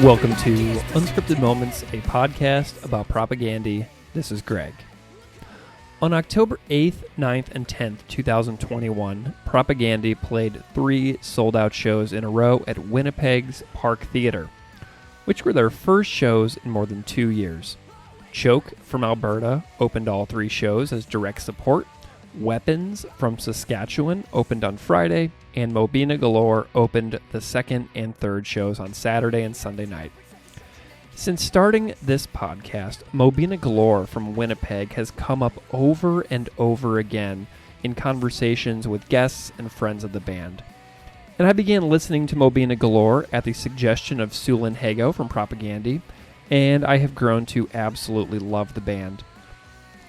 Welcome to Unscripted Moments, a podcast about propaganda. This is Greg. On October 8th, 9th, and 10th, 2021, Propaganda played 3 sold-out shows in a row at Winnipeg's Park Theatre, which were their first shows in more than 2 years. Choke from Alberta opened all 3 shows as direct support. Weapons from Saskatchewan opened on Friday, and Mobina Galore opened the second and third shows on Saturday and Sunday night. Since starting this podcast, Mobina Galore from Winnipeg has come up over and over again in conversations with guests and friends of the band. And I began listening to Mobina Galore at the suggestion of Sulin Hago from Propaganda, and I have grown to absolutely love the band.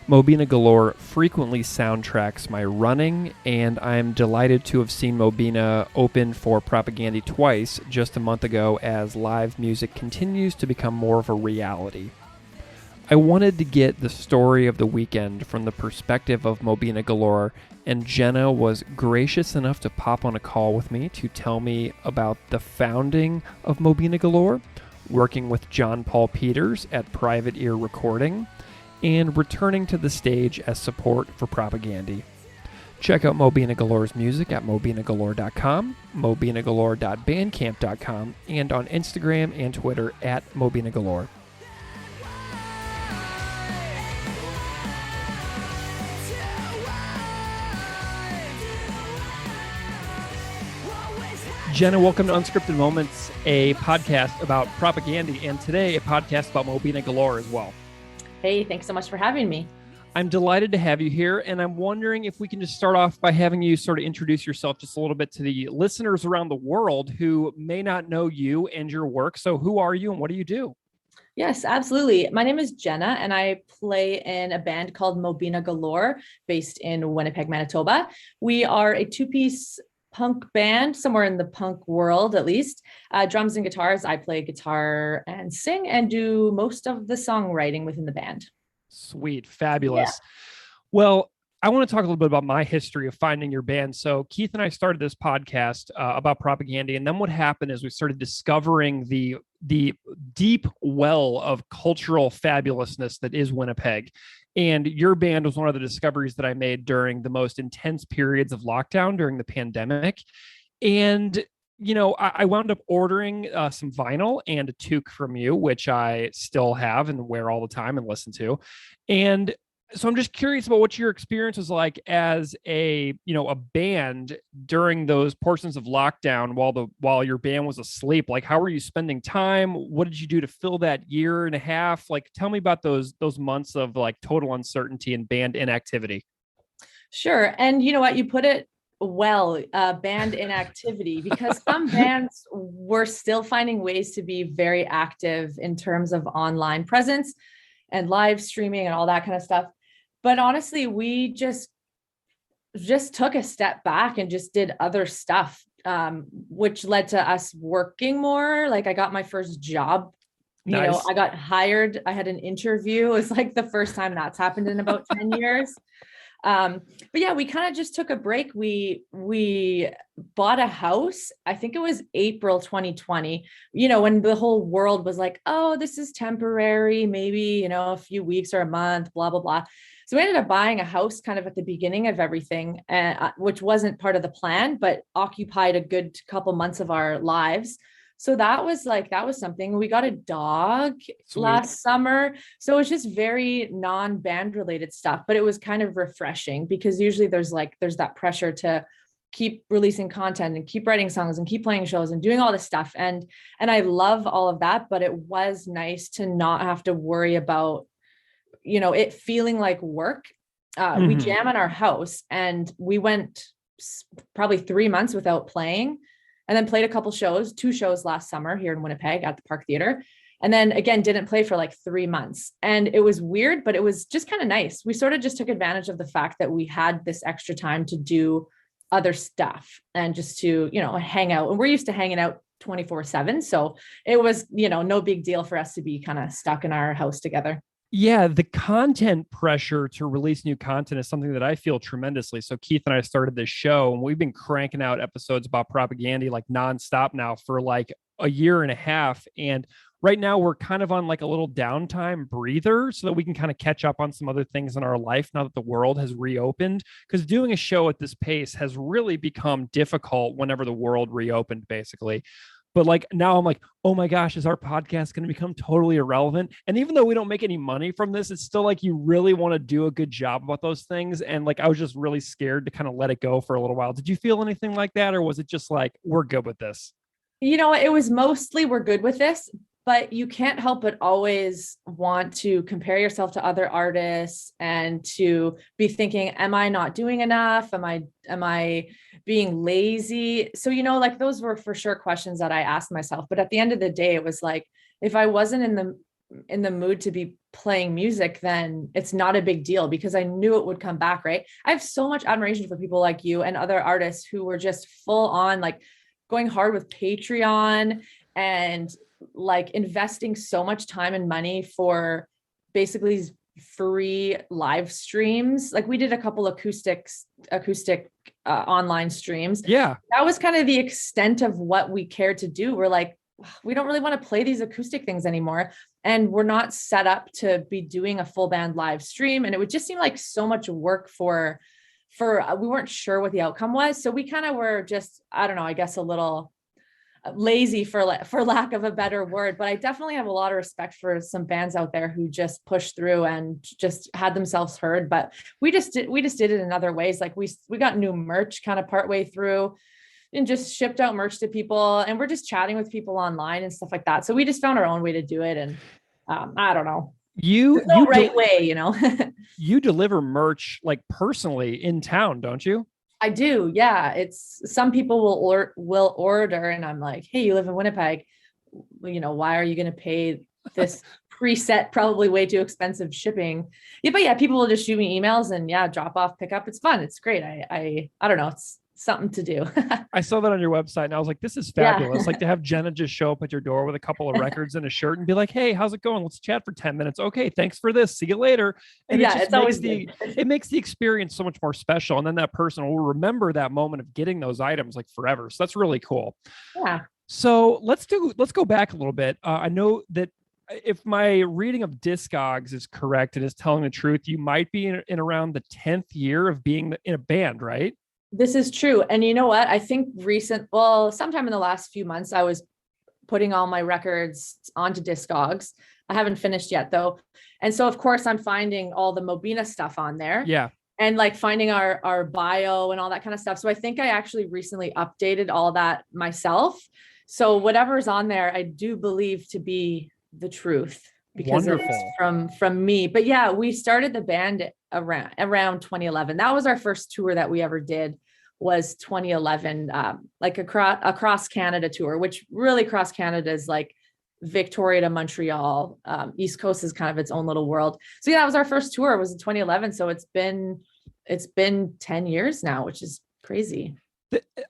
Mobina Galore frequently soundtracks my running, and I am delighted to have seen Mobina open for Propaganda twice just a month ago as live music continues to become more of a reality. I wanted to get the story of the weekend from the perspective of Mobina Galore, and Jenna was gracious enough to pop on a call with me to tell me about the founding of Mobina Galore, working with John Paul Peters at Private Ear Recording, and returning to the stage as support for Propaganda. Check out Mobina Galore's music at mobinagalore.com, mobinagalore.bandcamp.com, and on Instagram and Twitter at Mobina Galore. Jenna, welcome to Unscripted Moments, a podcast about propaganda, and today a podcast about Mobina Galore as well. Hey, thanks so much for having me. I'm delighted to have you here, and I'm wondering if we can just start off by having you sort of introduce yourself just a little bit to the listeners around the world who may not know you and your work. So who are you and what do you do? Yes, absolutely. My name is Jenna, and I play in a band called Mobina Galore, based in Winnipeg, Manitoba. We are a 2-piece punk band, somewhere in the punk world, at least. Drums and guitars. I play guitar and sing and do most of the songwriting within the band. Sweet. Fabulous. Yeah. Well, I want to talk a little bit about my history of finding your band. So Keith and I started this podcast about propaganda, and then what happened is we started discovering the deep well of cultural fabulousness that is Winnipeg. And your band was one of the discoveries that I made during the most intense periods of lockdown during the pandemic. And, you know, I wound up ordering some vinyl and a toque from you, which I still have and wear all the time and listen to. And so I'm just curious about what your experience was like as a band during those portions of lockdown while your band was asleep. Like, how were you spending time? What did you do to fill that year and a half? Like, tell me about those months of like total uncertainty and band inactivity. Sure. And you know what? You put it well, band inactivity, because some bands were still finding ways to be very active in terms of online presence and live streaming and all that kind of stuff. But honestly, we just took a step back and just did other stuff, which led to us working more. Like, I got my first job. Nice. I got hired. I had an interview. It was like the first time that's happened in about 10 years. But yeah, we kind of just took a break. We bought a house. I think it was April 2020, when the whole world was like, oh, this is temporary, maybe, a few weeks or a month, blah, blah, blah. So we ended up buying a house kind of at the beginning of everything, which wasn't part of the plan, but occupied a good couple months of our lives. So that was something. We got a dog last summer. So it's just very non-band related stuff, but it was kind of refreshing because usually there's that pressure to keep releasing content and keep writing songs and keep playing shows and doing all this stuff. And I love all of that, but it was nice to not have to worry about, it feeling like work. We jam in our house, and we went probably 3 months without playing. And then played a couple shows, 2 shows last summer here in Winnipeg at the Park Theatre. And then again, didn't play for like 3 months. And it was weird, but it was just kind of nice. We sort of just took advantage of the fact that we had this extra time to do other stuff and just to, hang out. And we're used to hanging out 24/7. So it was, no big deal for us to be kind of stuck in our house together. Yeah, the content pressure to release new content is something that I feel tremendously. So Keith and I started this show, and we've been cranking out episodes about propaganda like nonstop now for like a year and a half. And right now we're kind of on like a little downtime breather so that we can kind of catch up on some other things in our life now that the world has reopened. Because doing a show at this pace has really become difficult whenever the world reopened, basically. But like now I'm like, oh my gosh, is our podcast going to become totally irrelevant? And even though we don't make any money from this, it's still like you really want to do a good job about those things. And like I was just really scared to kind of let it go for a little while. Did you feel anything like that? Or was it just like, we're good with this? It was mostly we're good with this, but you can't help but always want to compare yourself to other artists and to be thinking, am I not doing enough? Am I being lazy? So, like those were for sure questions that I asked myself. But at the end of the day, it was like, if I wasn't in the mood to be playing music, then it's not a big deal because I knew it would come back, right? I have so much admiration for people like you and other artists who were just full on like going hard with Patreon and like investing so much time and money for basically free live streams. Like we did a couple acoustic online streams. Yeah. That was kind of the extent of what we cared to do. We're like, we don't really want to play these acoustic things anymore. And we're not set up to be doing a full band live stream. And it would just seem like so much work for we weren't sure what the outcome was. So we kind of were just, I don't know, I guess a little lazy for lack of a better word, but I definitely have a lot of respect for some bands out there who just pushed through and just had themselves heard. But we just did it in other ways. Like we got new merch kind of partway through and just shipped out merch to people, and we're just chatting with people online and stuff like that. So we just found our own way to do it. And I don't know. You right way. You deliver merch like personally in town, don't you? I do. Yeah. It's some people will order and I'm like, hey, you live in Winnipeg. Why are you going to pay this preset, probably way too expensive shipping? Yeah. But yeah, people will just shoot me emails and drop off, pick up. It's fun. It's great. I don't know. It's something to do. I saw that on your website and I was like, this is fabulous. Yeah. Like to have Jenna just show up at your door with a couple of records and a shirt and be like, hey, how's it going? Let's chat for 10 minutes. Okay. Thanks for this. See you later. And it makes the experience so much more special. And then that person will remember that moment of getting those items like forever. So that's really cool. Yeah. So let's go back a little bit. I know that if my reading of Discogs is correct and is telling the truth, you might be in around the 10th year of being in a band, right? This is true. And you know what? I think sometime in the last few months, I was putting all my records onto Discogs. I haven't finished yet though. And so of course I'm finding all the Mobina stuff on there. Yeah. And like finding our bio and all that kind of stuff. So I think I actually recently updated all that myself. So whatever's on there, I do believe to be the truth because it's from me. But yeah, we started the band around 2011. That was our first tour that we ever did, was 2011, like across Canada tour, which really across Canada is like Victoria to Montreal. East Coast is kind of its own little world. So yeah, that was our first tour. It was in 2011. So it's been 10 years now, which is crazy.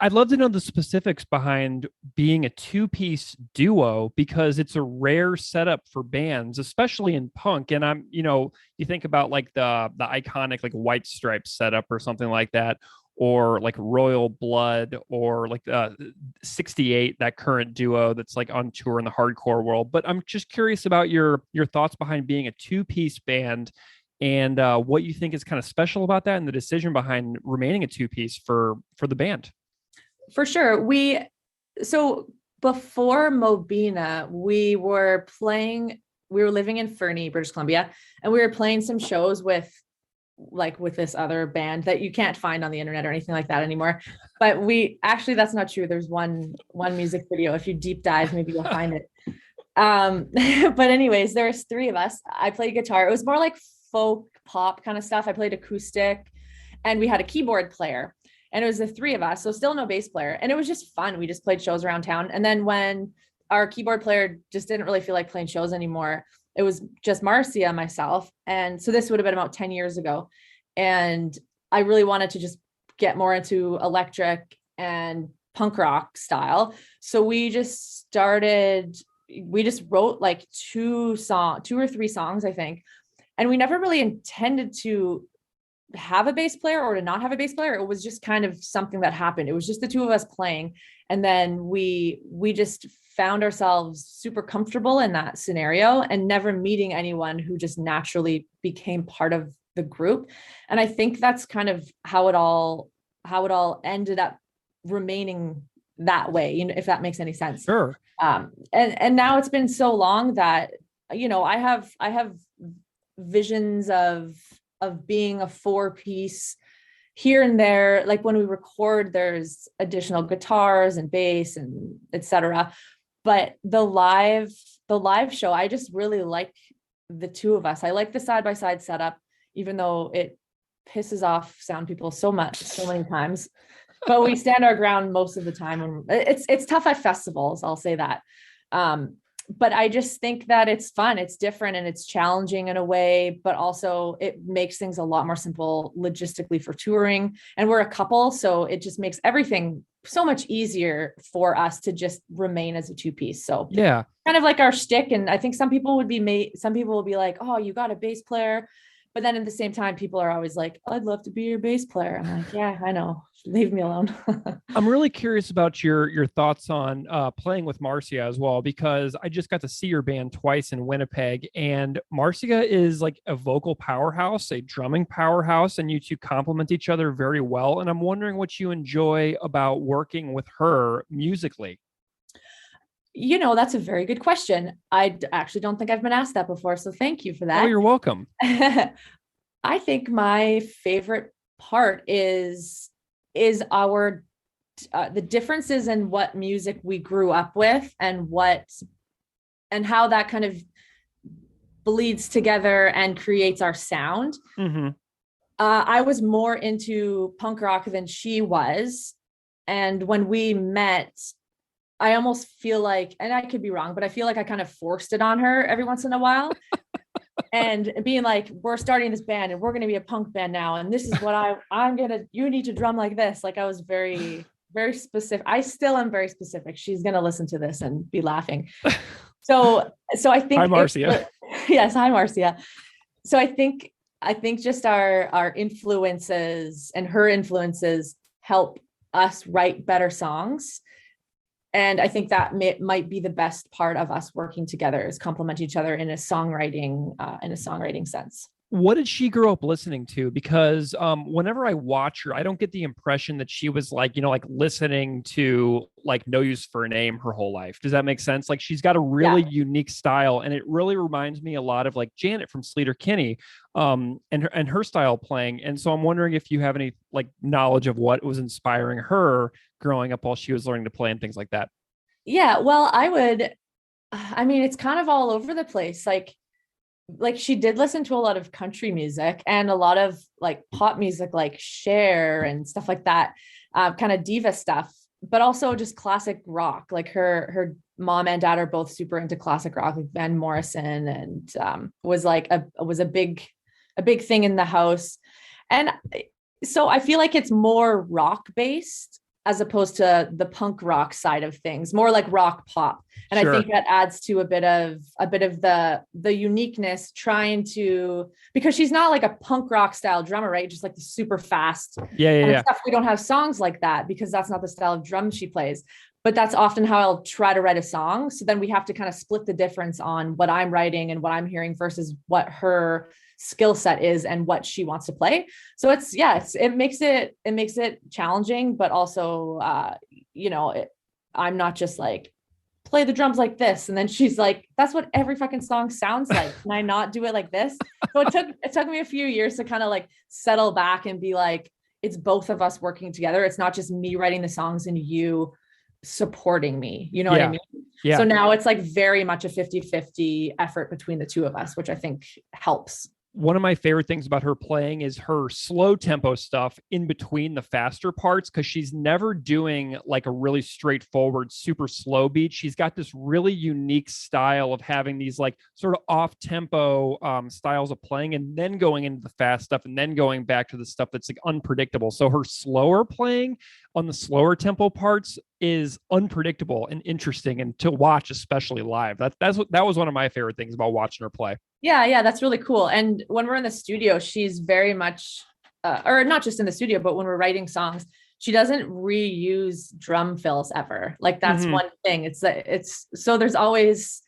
I'd love to know the specifics behind being a two-piece duo, because it's a rare setup for bands, especially in punk. And you think about like the iconic like White Stripes setup or something like that, or like Royal Blood, or like 68, that current duo that's like on tour in the hardcore world. But I'm just curious about your thoughts behind being a two-piece band, and what you think is kind of special about that, and the decision behind remaining a two-piece for the band. For sure. So before Mobina, we were living in Fernie, British Columbia, and we were playing some shows with this other band that you can't find on the internet or anything like that anymore. But that's not true. There's one music video. If you deep dive, maybe you'll find it. But anyways, there's three of us. I played guitar. It was more like folk pop kind of stuff. I played acoustic, and we had a keyboard player, and it was the three of us. So still no bass player. And it was just fun. We just played shows around town. And then when our keyboard player just didn't really feel like playing shows anymore, it was just Marcia and myself. And so this would have been about 10 years ago. And I really wanted to just get more into electric and punk rock style. So we just wrote like two or three songs, I think. And we never really intended to have a bass player or to not have a bass player. It was just kind of something that happened. It was just the two of us playing. And then we just found ourselves super comfortable in that scenario and never meeting anyone who just naturally became part of the group. And I think that's kind of how it all ended up remaining that way, you know, if that makes any sense. Sure. And now it's been so long that, you know, I have visions of being a 4-piece here and there. Like when we record, there's additional guitars and bass and etc. But the live show, I just really like the two of us. I like the side-by-side setup, even though it pisses off sound people so many times. But we stand our ground most of the time. And it's tough at festivals, I'll say that. But I just think that it's fun, it's different, and it's challenging in a way, but also it makes things a lot more simple logistically for touring. And we're a couple, so it just makes everything so much easier for us to just remain as a 2-piece. So yeah, kind of like our shtick. And I think some people will be like, oh, you got a bass player. But then at the same time, people are always like, I'd love to be your bass player. I'm like, yeah, I know. Leave me alone. I'm really curious about your thoughts on playing with Marcia as well, because I just got to see your band twice in Winnipeg, and Marcia is like a vocal powerhouse, a drumming powerhouse, and you two complement each other very well. And I'm wondering what you enjoy about working with her musically. You know, that's a very good question. I actually don't think I've been asked that before. So thank you for that. Oh, you're welcome. I think my favorite part is our the differences in what music we grew up with and how that kind of bleeds together and creates our sound. Mm-hmm. I was more into punk rock than she was. And when we met, I almost feel like, and I could be wrong, but I feel like I kind of forced it on her every once in a while. And being like, we're starting this band and we're going to be a punk band now. And this is what you need to drum like this. Like I was very, very specific. I still am very specific. She's going to listen to this and be laughing. So I think. Hi, Marcia. Yes. Hi, Marcia. So I think just our influences and her influences help us write better songs. And I think that might be the best part of us working together, is complement each other in a songwriting sense. What did she grow up listening to? Because whenever I watch her, I don't get the impression that she was like, you know, like listening to like No Use for a Name her whole life. Does that make sense? Like she's got a really unique style, and it really reminds me a lot of like Janet from Sleater-Kinney, and her style playing. And so I'm wondering if you have any like knowledge of what was inspiring her growing up while she was learning to play and things like that. Yeah, well, I mean, it's kind of all over the place. Like she did listen to a lot of country music and a lot of like pop music, like Cher and stuff like that, kind of diva stuff, but also just classic rock. Like her mom and dad are both super into classic rock, like Van Morrison, and was a big thing in the house. And so I feel like it's more rock based as opposed to the punk rock side of things, more like rock pop. And sure. I think that adds to a bit of the uniqueness, because she's not like a punk rock style drummer, right? Just like the super fast stuff. We don't have songs like that because that's not the style of drum she plays. But that's often how I'll try to write a song. So then we have to kind of split the difference on what I'm writing and what I'm hearing versus what her skill set is and what she wants to play. So it makes it challenging, but also, I'm not just like, play the drums like this. And then she's like, that's what every fucking song sounds like. Can I not do it like this? So it took me a few years to kind of like settle back and be like, it's both of us working together. It's not just me writing the songs and you supporting me. You know what I mean? Yeah. So now it's like very much a 50-50 effort between the two of us, which I think helps. One of my favorite things about her playing is her slow tempo stuff in between the faster parts, because she's never doing like a really straightforward, super slow beat. She's got this really unique style of having these like sort of off tempo styles of playing, and then going into the fast stuff and then going back to the stuff that's like unpredictable. So her slower playing on the slower tempo parts is unpredictable and interesting, and to watch, especially live. That was one of my favorite things about watching her play. Yeah, that's really cool. And when we're in the studio, she's very much, or not just in the studio, but when we're writing songs, she doesn't reuse drum fills ever. Like that's one thing. It's so there's always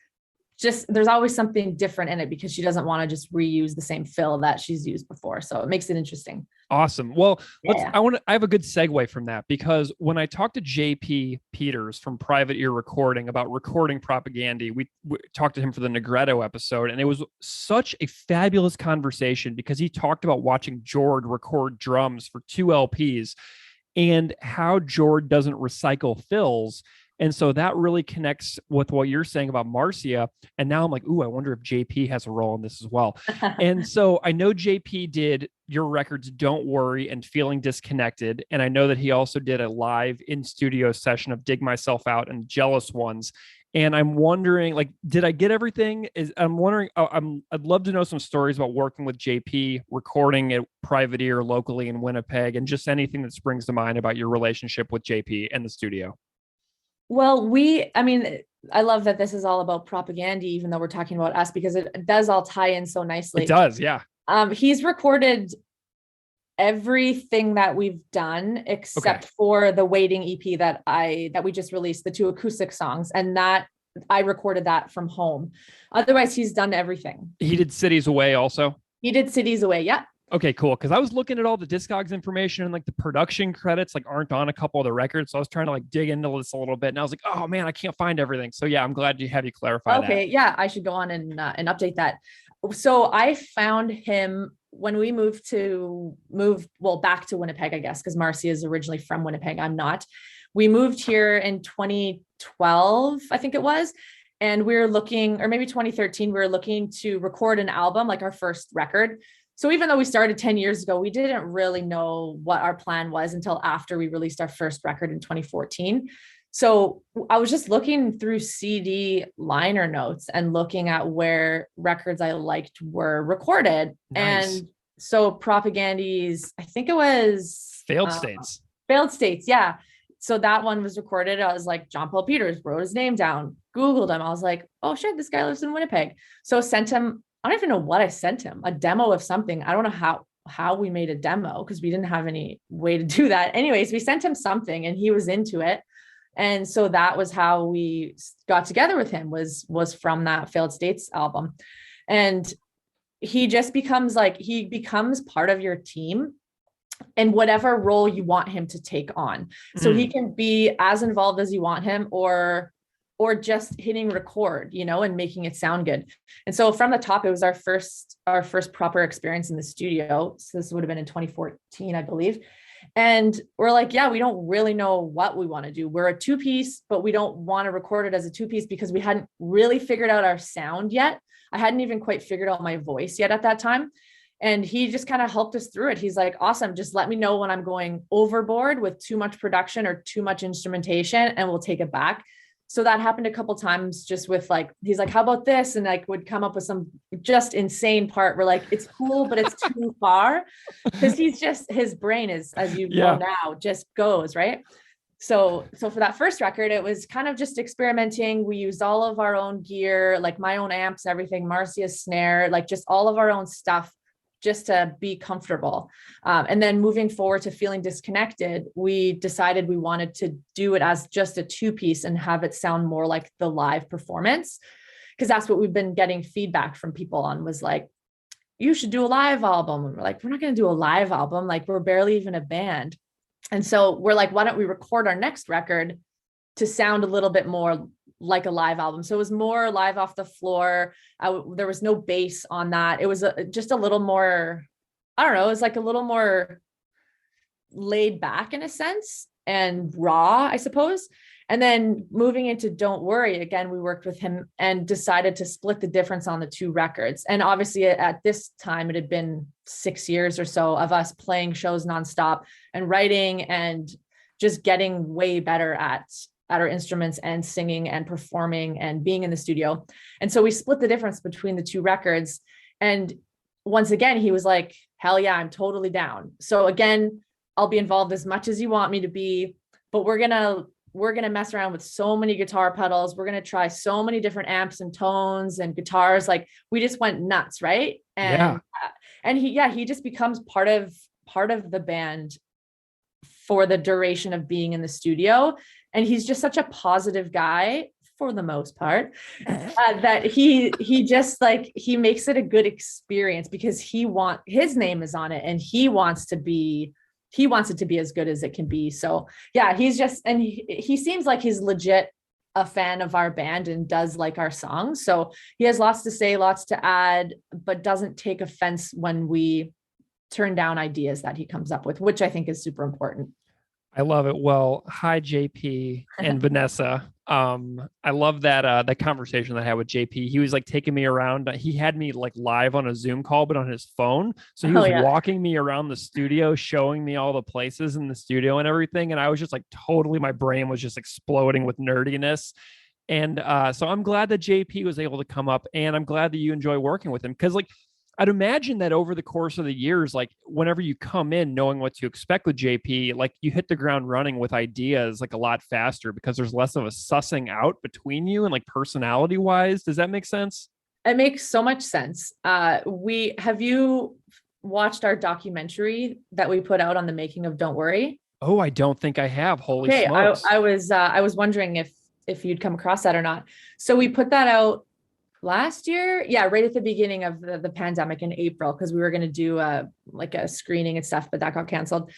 something different in it because she doesn't want to just reuse the same fill that she's used before. So it makes it interesting. Awesome. Well, Yeah. I have a good segue from that, because when I talked to JP Peters from Private Ear Recording about recording Propaganda, we talked to him for the Negretto episode, and it was such a fabulous conversation because he talked about watching Jord record drums for 2 LPs and how Jord doesn't recycle fills. And so that really connects with what you're saying about Marcia. And now I'm like, ooh, I wonder if JP has a role in this as well. And so I know JP did your records, Don't Worry and Feeling Disconnected. And I know that he also did a live in studio session of Dig Myself Out and Jealous Ones. And I'm wondering, like, did I get everything? I'm wondering, I'd love to know some stories about working with JP, recording at Private Ear locally in Winnipeg, and just anything that springs to mind about your relationship with JP and the studio. Well, I love that this is all about Propaganda, even though we're talking about us, because it does all tie in so nicely. It does, yeah. He's recorded everything that we've done except for the Waiting EP that we just released, the 2 acoustic songs, and that I recorded that from home. Otherwise, he's done everything. He did Cities Away also? He did Cities Away, yeah. Okay, cool. Because I was looking at all the Discogs information, and like the production credits like aren't on a couple of the records. So I was trying to like dig into this a little bit, and I was like, oh man, I can't find everything. So yeah, I'm glad you clarify that. Okay, yeah, I should go on and update that. So I found him when we moved back to Winnipeg, I guess, because Marcia is originally from Winnipeg. I'm not. We moved here in 2012, I think it was. And we were looking, or maybe 2013, we were looking to record an album, like our first record. So even though we started 10 years ago, we didn't really know what our plan was until after we released our first record in 2014. So I was just looking through CD liner notes and looking at where records I liked were recorded. Nice. And so Propaganda's, I think it was Failed States. Failed States, yeah. So that one was recorded. I was like, John Paul Peters, wrote his name down, Googled him. I was like, oh shit, this guy lives in Winnipeg. So sent him, I don't even know what I sent him, a demo of something. I don't know how we made a demo because we didn't have any way to do that. Anyways, we sent him something and he was into it. And so that was how we got together with him, was from that Failed States album. And he just becomes part of your team in whatever role you want him to take on. So he can be as involved as you want him, or just hitting record, and making it sound good. And so from the top, it was our first proper experience in the studio. So this would have been in 2014, I believe. And we're like, yeah, we don't really know what we want to do. We're a 2-piece, but we don't want to record it as a 2-piece because we hadn't really figured out our sound yet. I hadn't even quite figured out my voice yet at that time. And he just kind of helped us through it. He's like, awesome. Just let me know when I'm going overboard with too much production or too much instrumentation, and we'll take it back. So that happened a couple times, just with like, he's like, how about this? And like would come up with some just insane part where like, it's cool, but it's too far. Cause his brain is, as you know now, just goes, right? So for that first record, it was kind of just experimenting. We used all of our own gear, like my own amps, everything, Marcia's snare, like just all of our own stuff, just to be comfortable. And then moving forward to Feeling Disconnected, we decided we wanted to do it as just a 2-piece and have it sound more like the live performance. Because that's what we've been getting feedback from people on, was like, you should do a live album. And we're like, we're not going to do a live album. Like, we're barely even a band. And so we're like, why don't we record our next record to sound a little bit more like a live album? So it was more live off the floor. There was no bass on that. It was just a little more, I don't know, it was like a little more laid back in a sense, and raw, I suppose. And then moving into Don't Worry, again, we worked with him and decided to split the difference on the 2 records. And obviously at this time, it had been 6 years or so of us playing shows nonstop and writing and just getting way better at our instruments and singing and performing and being in the studio. And so we split the difference between the 2 records. And once again, he was like, hell yeah, I'm totally down. So again, I'll be involved as much as you want me to be, but we're going to mess around with so many guitar pedals. We're going to try so many different amps and tones and guitars. Like, we just went nuts. Right. And he just becomes part of the band for the duration of being in the studio. And he's just such a positive guy for the most part, that he just like, he makes it a good experience because his name is on it and he wants it to be as good as it can be. So yeah, he's just, and he seems like he's legit a fan of our band and does like our songs. So he has lots to say, lots to add, but doesn't take offense when we turn down ideas that he comes up with, which I think is super important. I love it. Well, hi JP and Vanessa. I love that conversation that I had with JP. He was like taking me around. He had me like live on a Zoom call, but on his phone. So he was walking me around the studio, showing me all the places in the studio and everything. And I was just like totally, my brain was just exploding with nerdiness. And so I'm glad that JP was able to come up, and I'm glad that you enjoy working with him, because like I'd imagine that over the course of the years, like whenever you come in knowing what to expect with JP, like you hit the ground running with ideas like a lot faster because there's less of a sussing out between you and like personality wise. Does that make sense? It makes so much sense. Have you watched our documentary that we put out on the making of Don't Worry? Oh, I don't think I have. Holy smokes. I was wondering if you'd come across that or not. So we put that out last year, right at the beginning of the pandemic in April, because we were going to do a screening and stuff, but that got canceled.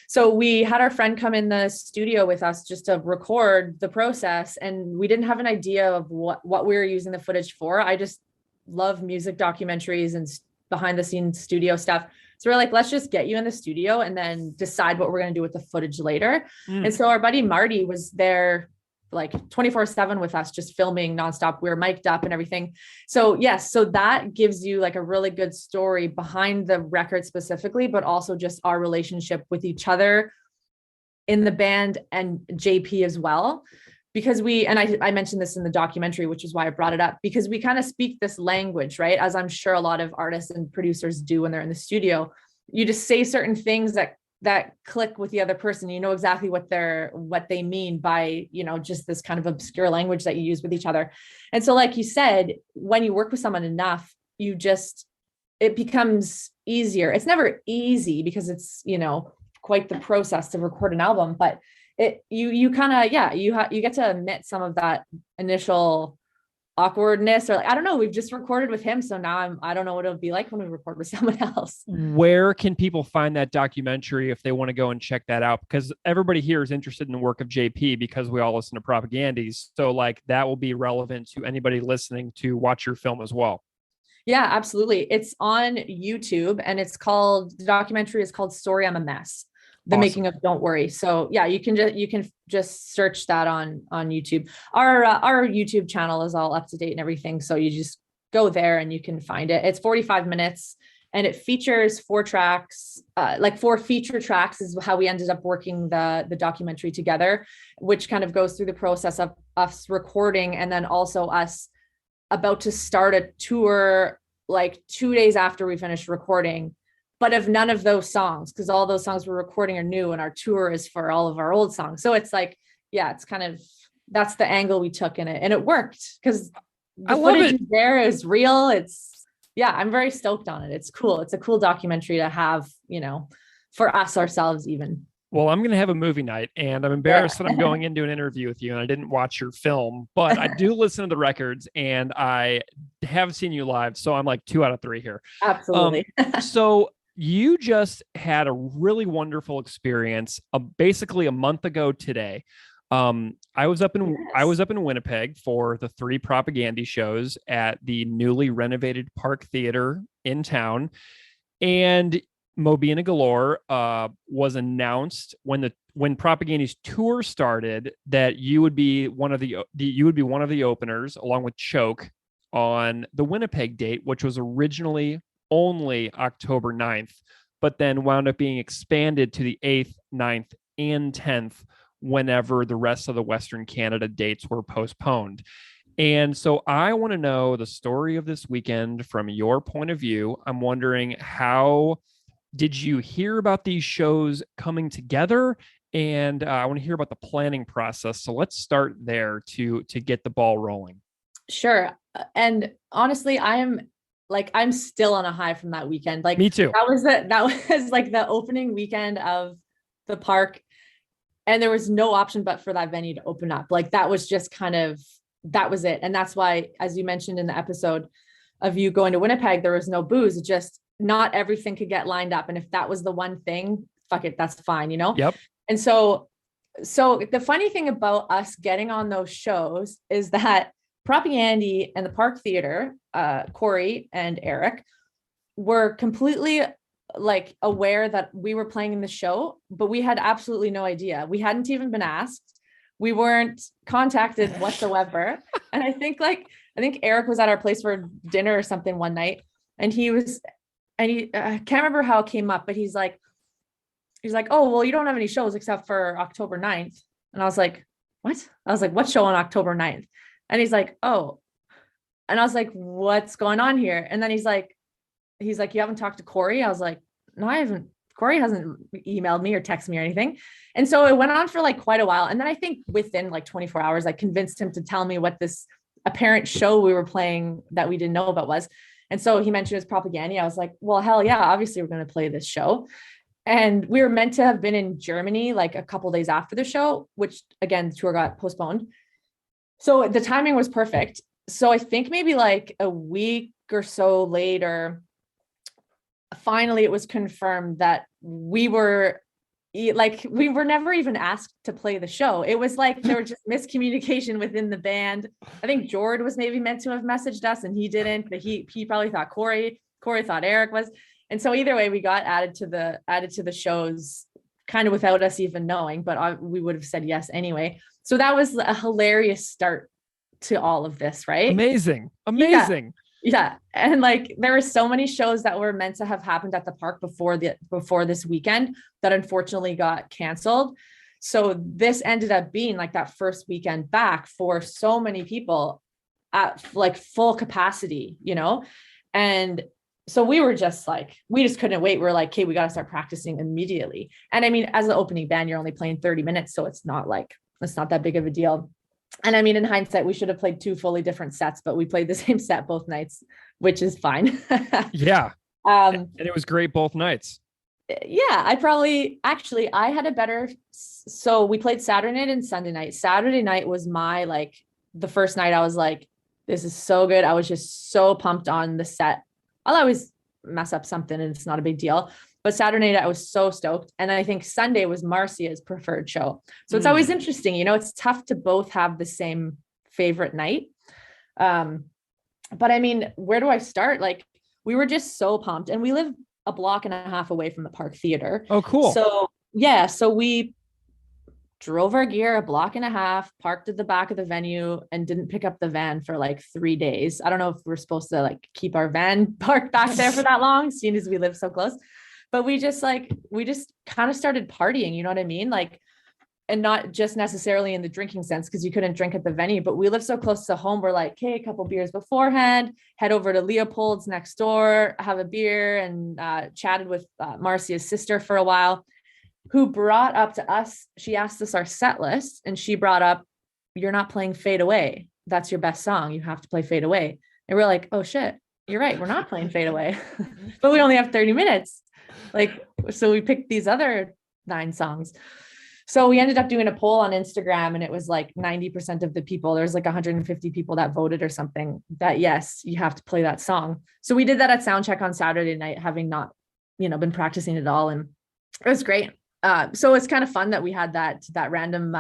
So we had our friend come in the studio with us just to record the process, and we didn't have an idea of what we were using the footage for. I just love music documentaries and behind the scenes studio stuff. So we're like, let's just get you in the studio and then decide what we're going to do with the footage later. And so our buddy Marty was there like 24/7 with us, just filming nonstop. We were mic'd up and everything. So yes, so that gives you like a really good story behind the record specifically, but also just our relationship with each other in the band and JP as well. Because I mentioned this in the documentary, which is why I brought it up, because we kind of speak this language, right? As I'm sure a lot of artists and producers do when they're in the studio. You just say certain things that click with the other person. You know exactly what they mean by, just this kind of obscure language that you use with each other. And so, like you said, when you work with someone enough, it becomes easier. It's never easy because it's, quite the process to record an album, but you get to admit some of that initial awkwardness, or like, I don't know, we've just recorded with him. So now I don't know what it'll be like when we record with someone else. Where can people find that documentary if they want to go and check that out? Because everybody here is interested in the work of JP because we all listen to Propagandies. So like that will be relevant to anybody listening to watch your film as well. Yeah, absolutely. It's on YouTube, and the documentary is called Sorry, I'm a Mess. The awesome. Making of Don't Worry. So yeah, you can just search that on YouTube. Our YouTube channel is all up to date and everything. So you just go there and you can find it. It's 45 minutes and it features 4 tracks, 4 feature tracks is how we ended up working the documentary together, which kind of goes through the process of us recording and then also us about to start a tour like 2 days after we finished recording. But of none of those songs, because all those songs we're recording are new and our tour is for all of our old songs. So it's like, yeah, it's kind of, that's the angle we took in it. And it worked because the footage there is real. I'm very stoked on it. It's cool. It's a cool documentary to have, for us ourselves even. Well, I'm going to have a movie night, and I'm embarrassed that I'm going into an interview with you and I didn't watch your film, but I do listen to the records and I have seen you live. So I'm like 2 out of 3 here. Absolutely. So you just had a really wonderful experience basically a month ago today. I was up in Winnipeg for the 3 Propagandy shows at the newly renovated Park Theater in town. And Mobina Galore was announced when Propagandy's tour started that you would be one of the openers along with Choke on the Winnipeg date, which was originally only October 9th, but then wound up being expanded to the 8th, 9th, and 10th whenever the rest of the Western Canada dates were postponed. And so I want to know the story of this weekend from your point of view. I'm wondering, how did you hear about these shows coming together? And I want to hear about the planning process. So let's start there to get the ball rolling. Sure. And honestly, I'm still on a high from that weekend. Like, me too. That was like the opening weekend of the park, and there was no option but for that venue to open up. Like that was just that was it. And that's why, as you mentioned in the episode of you going to Winnipeg, there was no booze. It just, not everything could get lined up. And if that was the one thing, fuck it, that's fine, Yep. And so the funny thing about us getting on those shows is that Propagandy and the Park Theater, Corey and Eric, were completely like aware that we were playing in the show, but we had absolutely no idea. We hadn't even been asked. We weren't contacted whatsoever. And I think Eric was at our place for dinner or something one night, and I can't remember how it came up, but he's like, oh, well, you don't have any shows except for October 9th. And I was like, what? I was like, what show on October 9th? And he's like, oh. And I was like, what's going on here? And then he's like, you haven't talked to Corey? I was like, no, I haven't. Corey hasn't emailed me or texted me or anything. And so it went on for like quite a while. And then I think within like 24 hours, I convinced him to tell me what this apparent show we were playing that we didn't know about was. And so he mentioned his Propaganda. I was like, well, hell yeah, obviously we're going to play this show. And we were meant to have been in Germany like a couple days after the show, which again, the tour got postponed. So the timing was perfect. So I think maybe like a week or so later, finally it was confirmed that we were never even asked to play the show. It was like there was just miscommunication within the band. I think Jord was maybe meant to have messaged us and he didn't, but he probably thought Corey thought Eric was. And so either way, we got added to the shows kind of without us even knowing, but we would have said yes anyway. So that was a hilarious start to all of this, right? Amazing. Yeah. And like, there were so many shows that were meant to have happened at the park before this weekend that unfortunately got canceled. So this ended up being like that first weekend back for so many people at like full capacity, and so we were just like, we just couldn't wait. We're like, okay, we got to start practicing immediately. And I mean, as an opening band, you're only playing 30 minutes. So it's not that big of a deal. And I mean, in hindsight, we should have played 2 fully different sets, but we played the same set both nights, which is fine. Yeah. And it was great both nights. Yeah, I had a better, so we played Saturday night and Sunday night. Saturday night was the first night I was like, this is so good. I was just so pumped on the set. I'll always mess up something and it's not a big deal. But Saturday night, I was so stoked. And I think Sunday was Marcia's preferred show. So it's always interesting. It's tough to both have the same favorite night. But I mean, where do I start? Like, we were just so pumped. And we live a block and a half away from the Park Theater. Oh, cool. So, yeah. So we drove our gear a block and a half, parked at the back of the venue, and didn't pick up the van for like 3 days. I don't know if we're supposed to like keep our van parked back there for that long, seeing as we live so close. But we just kind of started partying, you know what I mean? Like, and not just necessarily in the drinking sense, because you couldn't drink at the venue, but we live so close to home. We're like, okay, a couple beers beforehand, head over to Leopold's next door, have a beer, and chatted with Marcia's sister for a while, who brought up to us, she asked us our set list, and she brought up, you're not playing Fade Away. That's your best song. You have to play Fade Away. And we're like, oh shit, you're right. We're not playing Fade Away, but we only have 30 minutes. So we picked these other 9 songs. So we ended up doing a poll on Instagram, and it was like 90% of the people, there's like 150 people that voted or something, that yes, you have to play that song. So we did that at soundcheck on Saturday night, having not, been practicing at all. And it was great. So it's kind of fun that we had that random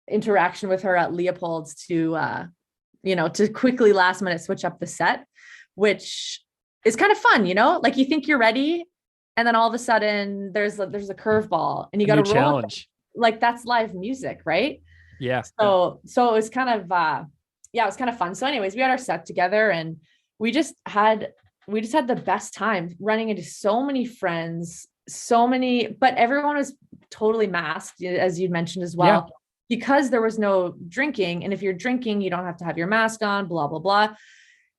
interaction with her at Leopold's to quickly last minute switch up the set, which is kind of fun, like you think you're ready, and then all of a sudden there's a curveball, and you got to roll challenge. Like that's live music, right? Yeah. So it was kind of it was kind of fun. So anyways, we had our set together, and we just had the best time running into so many friends, but everyone was totally masked, as you mentioned as well, because there was no drinking. And if you're drinking, you don't have to have your mask on, blah, blah, blah.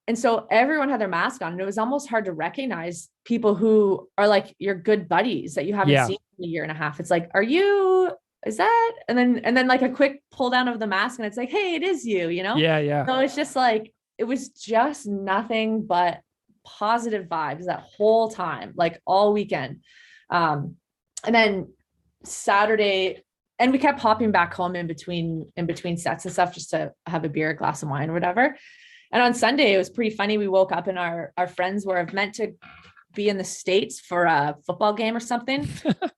And so everyone had their mask on, and it was almost hard to recognize people who are like your good buddies that you haven't seen in a year and a half. It's like, is that? And then like a quick pull down of the mask, and it's like, hey, it is you, Yeah. So it's just like, it was just nothing but positive vibes that whole time, like all weekend. And then Saturday, and we kept hopping back home in between sets and stuff just to have a beer, a glass of wine, or whatever. And on Sunday, it was pretty funny. We woke up and our friends were meant to be in the States for a football game or something.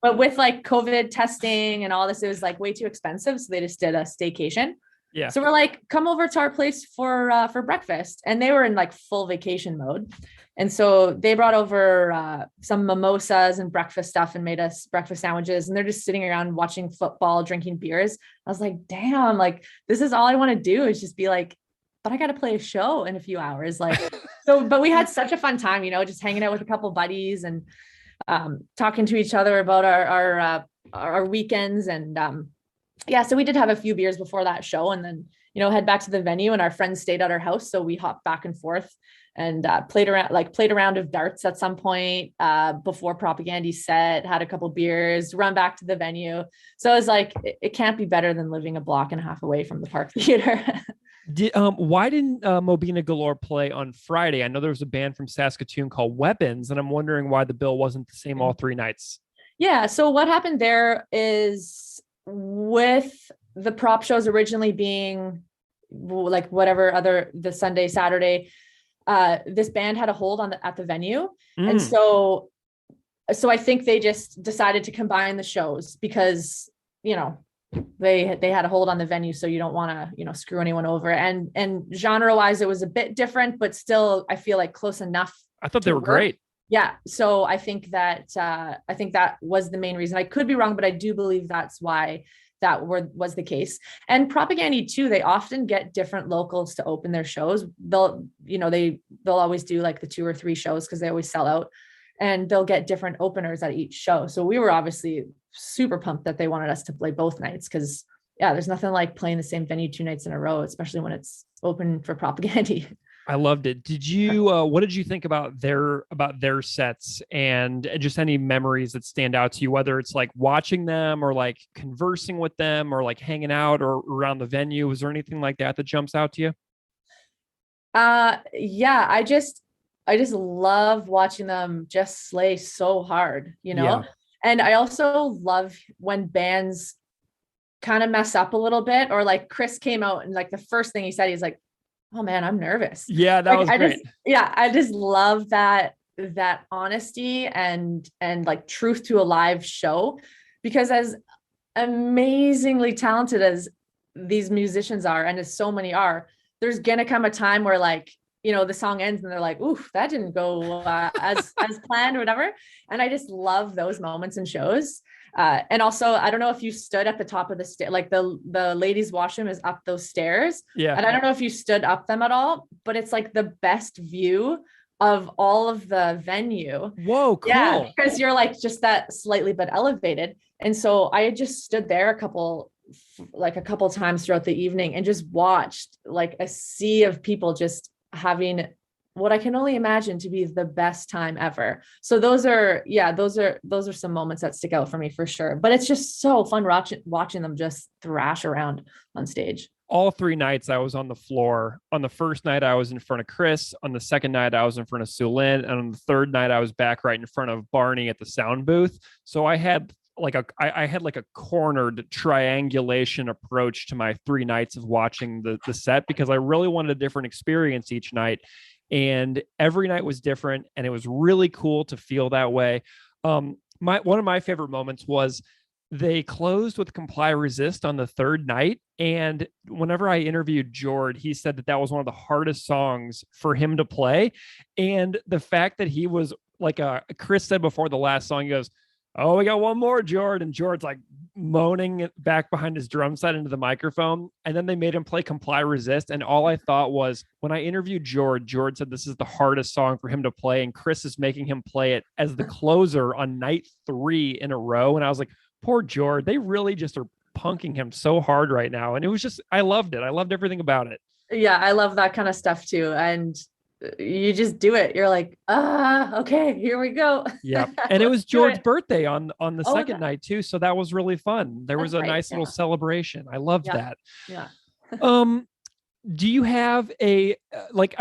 But with like COVID testing and all this, it was like way too expensive. So they just did a staycation. Yeah. So we're like, come over to our place for breakfast. And they were in like full vacation mode. And so they brought over some mimosas and breakfast stuff and made us breakfast sandwiches. And they're just sitting around watching football, drinking beers. I was like, damn, like this is all I want to do is just be like, but I got to play a show in a few hours. Like, so, but we had such a fun time, just hanging out with a couple buddies and talking to each other about our weekends. And yeah, so we did have a few beers before that show and then, head back to the venue, and our friends stayed at our house. So we hopped back and forth and played a round of darts at some point before Propagandy set, had a couple beers, run back to the venue. So it was like, it can't be better than living a block and a half away from the Park Theater. Why didn't Mobina Galore play on Friday? I know there was a band from Saskatoon called Weapons, and I'm wondering why the bill wasn't the same all 3 nights. Yeah. So what happened there is with the prop shows originally being like whatever the Sunday, Saturday, this band had a hold at the venue. And so I think they just decided to combine the shows because, they had a hold on the venue. So you don't want to, screw anyone over, and genre wise, it was a bit different, but still I feel like close enough. I thought they were great. Yeah. So I think that was the main reason. I could be wrong, but I do believe that's why that was the case. And Propagandy too, they often get different locals to open their shows. They'll always do like the 2 or 3 shows because they always sell out, and they'll get different openers at each show. So we were obviously super pumped that they wanted us to play both nights because there's nothing like playing the same venue 2 nights in a row, especially when it's open for Propagandy. I loved it. What did you think about their sets and just any memories that stand out to you, whether it's like watching them or like conversing with them or like hanging out or around the venue? Was there anything like that jumps out to you? Yeah, I just love watching them just slay so hard, Yeah. And I also love when bands kind of mess up a little bit, or like Chris came out and like the first thing he said, he's like, oh man, I'm nervous. Yeah, that was great. I just love that honesty and like truth to a live show, because as amazingly talented as these musicians are, and as so many are, there's gonna come a time where like, the song ends and they're like, oof, that didn't go as planned or whatever. And I just love those moments in shows. And also, I don't know if you stood at the top of the stair, like the ladies' washroom is up those stairs. Yeah. And I don't know if you stood up them at all, but it's like the best view of all of the venue. Whoa, cool. Yeah, because you're like just that slightly but elevated. And so I just stood there a couple times throughout the evening and just watched like a sea of people just having what I can only imagine to be the best time ever. So those are some moments that stick out for me for sure. But it's just so fun watching them just thrash around on stage. All 3 nights I was on the floor. On the first night, I was in front of Chris. On the second night, I was in front of Sulin. And on the third night, I was back right in front of Barney at the sound booth. So I had like a cornered triangulation approach to my 3 nights of watching the set, because I really wanted a different experience each night. And every night was different. And it was really cool to feel that way. One of my favorite moments was they closed with Comply Resist on the 3rd night. And whenever I interviewed Jord, he said that was one of the hardest songs for him to play. And the fact that he was like, Chris said before the last song, he goes, oh, we got one more, Jord. And Jord's like moaning back behind his drum set into the microphone. And then they made him play Comply Resist. And all I thought was, when I interviewed Jord said this is the hardest song for him to play. And Chris is making him play it as the closer on night 3 in a row. And I was like, poor Jord, they really just are punking him so hard right now. And it was just, I loved it. I loved everything about it. Yeah, I love that kind of stuff too. And you just do it. You're like, okay, here we go. Yeah. And it was Jord's birthday on the second night too. So that was really fun. There was a nice little celebration. I loved that. Yeah. Do you have I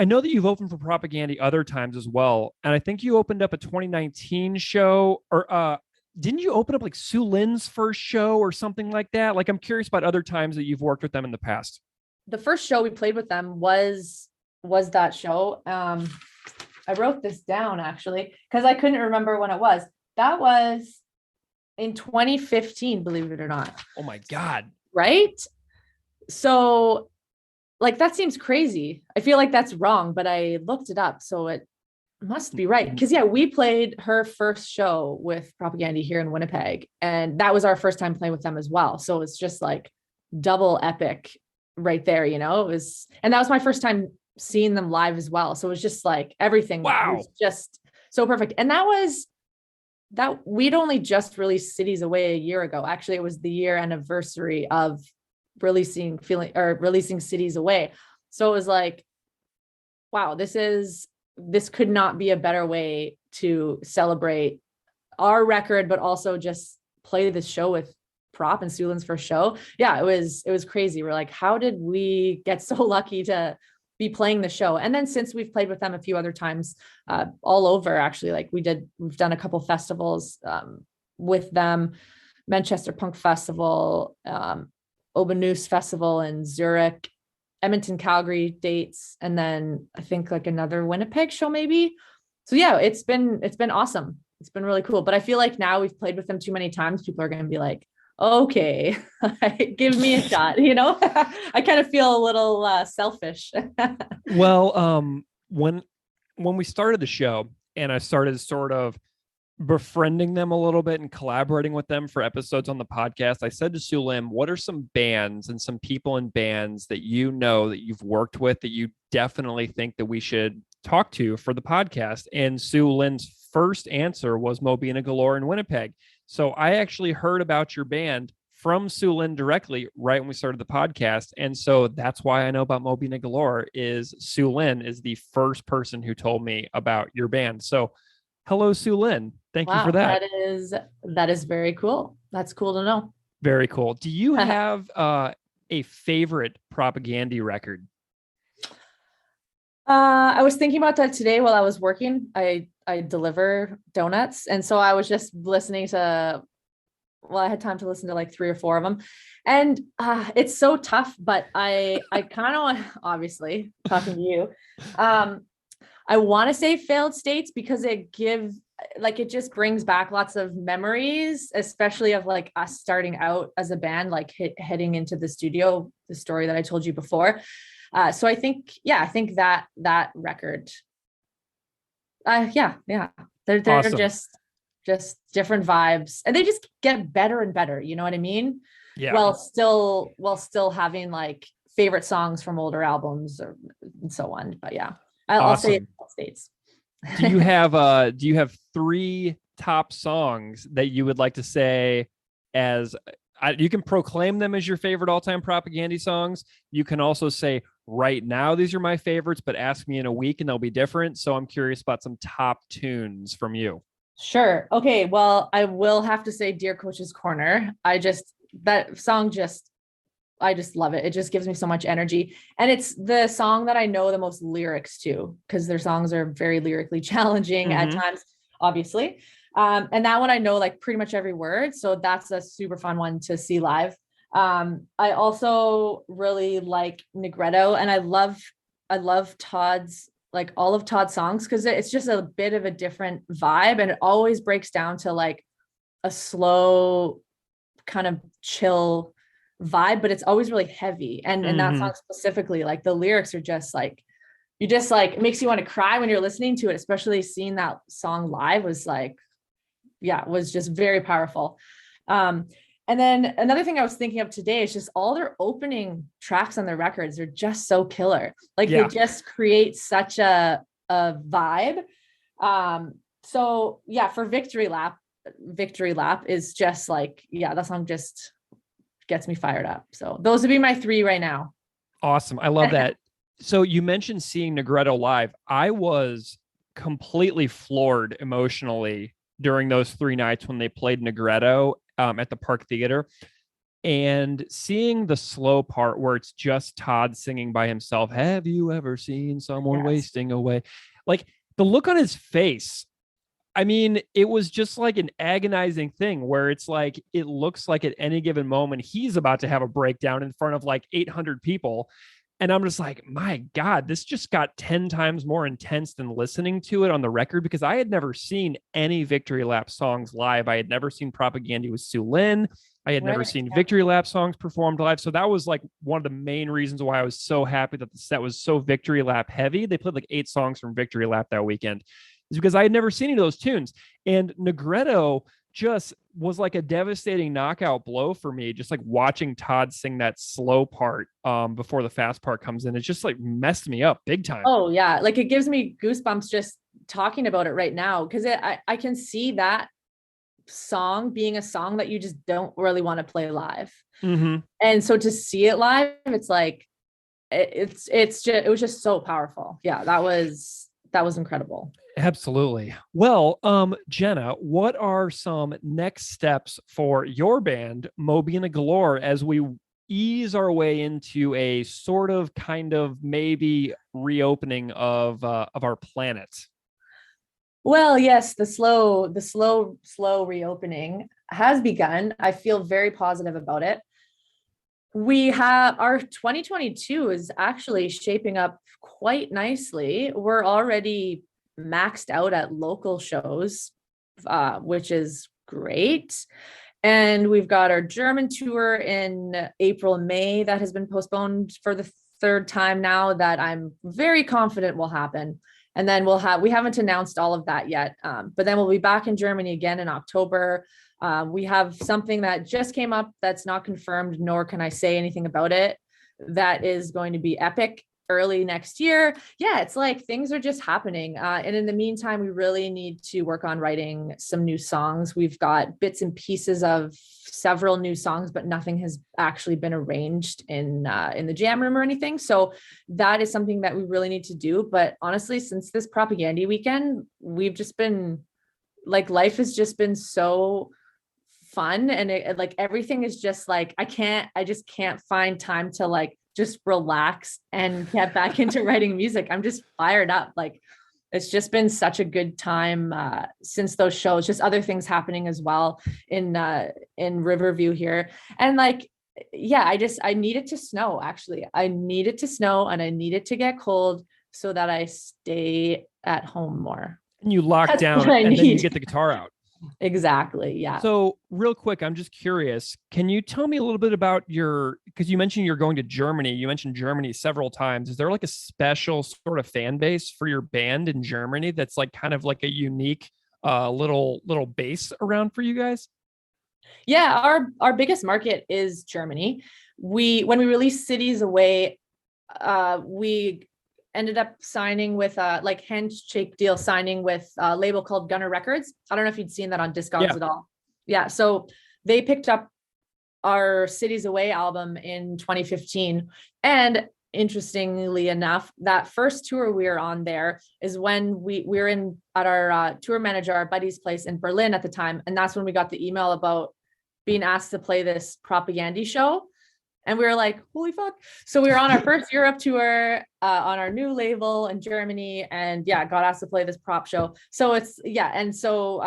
know that you've opened for Propagandy other times as well. And I think you opened up a 2019 show, or didn't you open up like Sue Lynn's first show or something like that? Like, I'm curious about other times that you've worked with them in the past. The first show we played with them was that show. I wrote this down actually because I couldn't remember when it was. That was in 2015, believe it or not. Oh my God. Right? So like that seems crazy. I feel like that's wrong, but I looked it up, so it must be right. Because yeah, we played her first show with Propaganda here in Winnipeg, and that was our first time playing with them as well. So it's just like double epic right there, you know. It was, and that was my first time seeing them live as well. So it was just like everything was just so perfect. And that we'd only just released Cities Away a year ago. Actually, it was the year anniversary of releasing Cities Away. So it was like, wow, this could not be a better way to celebrate our record, but also just play this show with Prop and Sue Lynn's first show. Yeah, it was crazy. We're like, how did we get so lucky to be playing the show? And then since we've played with them a few other times, all over actually, like we've done a couple festivals with them, Manchester Punk Festival, Oberneus Festival in Zurich, Edmonton, Calgary dates, and then I think like another Winnipeg show maybe. So yeah, it's been awesome. It's been really cool. But I feel like now we've played with them too many times. People are going to be like, okay, give me a shot. You know, I kind of feel a little selfish. Well, when we started the show and I started sort of befriending them a little bit and collaborating with them for episodes on the podcast, I said to Sue Lynn, what are some bands and some people in bands that you know that you've worked with that you definitely think that we should talk to for the podcast? And Sue Lynn's first answer was Mobina Galore in Winnipeg. So I actually heard about your band from Sue Lynn directly right when we started the podcast. And so that's why I know about Mobina Galore is Sue Lynn is the first person who told me about your band. So hello, Sue Lynn. Thank you for that. That is very cool. That's cool to know. Very cool. Do you have a favorite Propaganda record? I was thinking about that today while I was working. I deliver donuts. And so I was just listening to, well, I had time to listen to like 3 or 4 of them. And it's so tough, but I kind of, obviously talking to you, I want to say Failed States because it just brings back lots of memories, especially of like us starting out as a band, like heading into the studio, the story that I told you before. So I think that record, they're awesome. just different vibes, and they just get better and better. You know what I mean? Yeah. While still having like favorite songs from older albums and so on. But yeah, I'll say States. Do you have 3 top songs that you would like to say as you can proclaim them as your favorite all-time Propaganda songs? You can also say right now, these are my favorites, but ask me in a week and they'll be different. So I'm curious about some top tunes from you. Sure. Okay. Well, I will have to say Dear Coach's Corner. That song I just love it. It just gives me so much energy. And it's the song that I know the most lyrics to, because their songs are very lyrically challenging at times, obviously. And that one I know like pretty much every word. So that's a super fun one to see live. I also really like Negretto, and I love Todd's, like all of Todd's songs, because it's just a bit of a different vibe, and it always breaks down to like a slow kind of chill vibe, but it's always really heavy. And that song specifically, like the lyrics are just like, it makes you want to cry when you're listening to it, especially seeing that song live was just very powerful. And then another thing I was thinking of today is just all their opening tracks on their records are just so killer. Like they just create such a vibe. So yeah, for Victory Lap is just like, that song just gets me fired up. So those would be my 3 right now. Awesome. I love that. So you mentioned seeing Negretto live. I was completely floored emotionally during those 3 nights when they played Negretto at the Park Theater, and seeing the slow part where it's just Todd singing by himself. Have you ever seen someone wasting away? Like the look on his face, I mean, it was just like an agonizing thing where it's like, it looks like at any given moment, he's about to have a breakdown in front of like 800 people. And I'm just like, my God, this just got 10 times more intense than listening to it on the record, because I had never seen any Victory Lap songs live. I had never seen Propaganda with Sue Lynn. I had never Right. seen Victory Lap songs performed live. So that was like one of the main reasons why I was so happy that the set was so Victory Lap heavy. They played like 8 songs from Victory Lap that weekend, is because I had never seen any of those tunes. And Negretto just was like a devastating knockout blow for me, just like watching Todd sing that slow part before the fast part comes in. It just like messed me up big time. Oh yeah. Like it gives me goosebumps just talking about it right now. Cause I can see that song being a song that you just don't really want to play live. Mm-hmm. And so to see it live, it's like, it was just so powerful. Yeah. That was incredible. Absolutely. Well, Jenna, what are some next steps for your band, Mobina Galore, as we ease our way into a sort of kind of maybe reopening of our planet? Well, yes, the slow reopening has begun. I feel very positive about it. We have our 2022 is actually shaping up quite nicely. We're already maxed out at local shows, which is great. And we've got our German tour in April and May that has been postponed for the 3rd time now, that I'm very confident will happen. And then we haven't announced all of that yet, but then we'll be back in Germany again in October. We have something that just came up that's not confirmed, nor can I say anything about it. That is going to be epic early next year. Yeah, it's like things are just happening. And in the meantime, we really need to work on writing some new songs. We've got bits and pieces of several new songs, but nothing has actually been arranged in the jam room or anything. So that is something that we really need to do. But honestly, since this Propaganda weekend, we've just been like, life has just been so fun. And like everything is just like, I just can't find time to like just relax and get back into writing music. I'm just fired up. Like it's just been such a good time since those shows, just other things happening as well in Riverview here. And like, yeah, I need it to snow. Actually, I need it to snow and I need it to get cold so that I stay at home more. And you lock down and then you get the guitar out. Exactly. Yeah. So real quick, I'm just curious. Can you tell me a little bit about because you mentioned you're going to Germany. You mentioned Germany several times. Is there like a special sort of fan base for your band in Germany that's like kind of like a unique little base around for you guys? Yeah. Our biggest market is Germany. When we released Cities Away, we ended up signing with like handshake deal signing with a label called Gunner Records. I don't know if you'd seen that on Discogs at all. Yeah. So they picked up our Cities Away album in 2015. And interestingly enough, that first tour we were on there is when we were in at our tour manager, our buddy's place in Berlin at the time. And that's when we got the email about being asked to play this Propaganda show. And we were like, holy fuck. So we were on our first Europe tour on our new label in Germany, and yeah, got asked to play this prop show. So it's, yeah. And so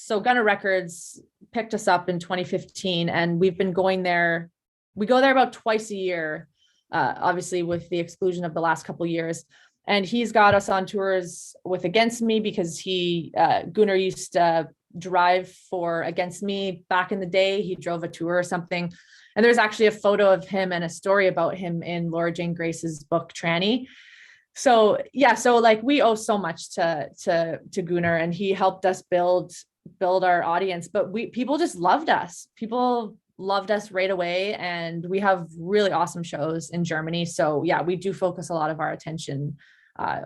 Gunner Records picked us up in 2015, and we've been going there. We go there about twice a year, obviously with the exclusion of the last couple of years. And he's got us on tours with Against Me because Gunnar used to drive for Against Me back in the day. He drove a tour or something. And there's actually a photo of him and a story about him in Laura Jane Grace's book, Tranny. So yeah, so like we owe so much to Gunnar, and he helped us build our audience, but people just loved us. People loved us right away. And we have really awesome shows in Germany. So yeah, we do focus a lot of our attention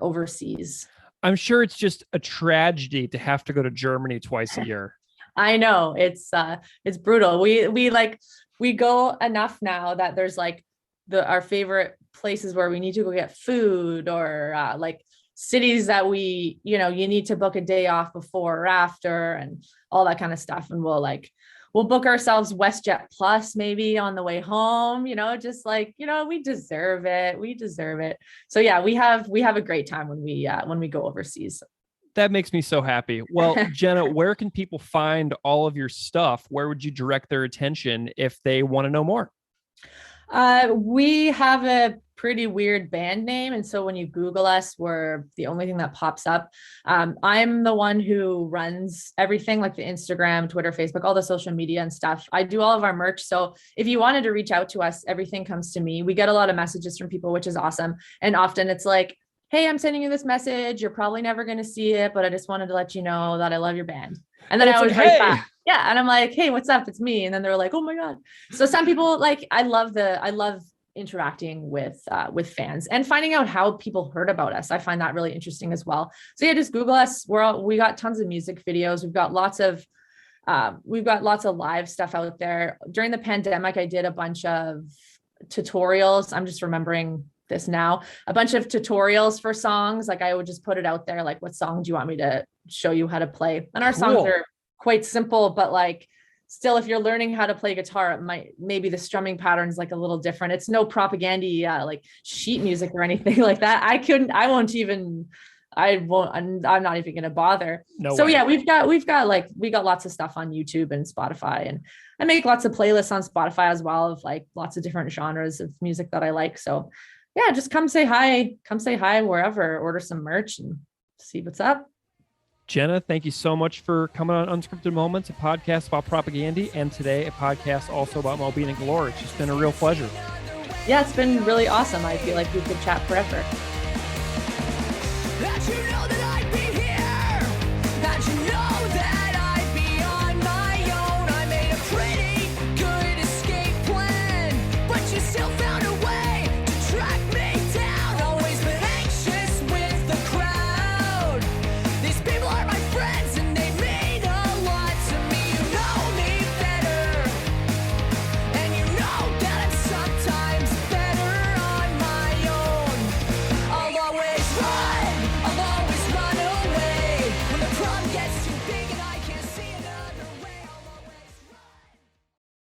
overseas. I'm sure it's just a tragedy to have to go to Germany twice a year. I know it's brutal. We go enough now that there's like our favorite places where we need to go get food, or like cities that you need to book a day off before or after and all that kind of stuff. And we'll book ourselves WestJet Plus maybe on the way home, just like, we deserve it. We deserve it. So yeah, we have a great time when we go overseas. That makes me so happy. Well, Jenna, where can people find all of your stuff? Where would you direct their attention if they want to know more? We have a pretty weird band name. And so when you Google us, we're the only thing that pops up. I'm the one who runs everything, like the Instagram, Twitter, Facebook, all the social media and stuff. I do all of our merch. So if you wanted to reach out to us, everything comes to me. We get a lot of messages from people, which is awesome. And often it's like, hey, I'm sending you this message. You're probably never going to see it, but I just wanted to let you know that I love your band. And then I always write back. Yeah. And I'm like, hey, what's up? It's me. And then they're like, oh my God. So some people like, I love interacting with fans and finding out how people heard about us. I find that really interesting as well. So yeah, just Google us. We got tons of music videos. We've got lots of live stuff out there. During the pandemic, I did a bunch of tutorials. I'm just remembering this now, a bunch of tutorials for songs. Like I would just put it out there. Like, what song do you want me to show you how to play? And our songs are quite simple, but like still, if you're learning how to play guitar, maybe the strumming pattern is like a little different. It's no propaganda, like sheet music or anything like that. I'm not even going to bother. No way. Yeah, we got lots of stuff on YouTube and Spotify, and I make lots of playlists on Spotify as well of like lots of different genres of music that I like. So yeah, just come say hi wherever, order some merch and see what's up. Jenna, thank you so much for coming on Unscripted Moments, a podcast about propaganda, and today a podcast also about Mobina Galore. It's just been a real pleasure. Yeah, it's been really awesome. I feel like we could chat forever.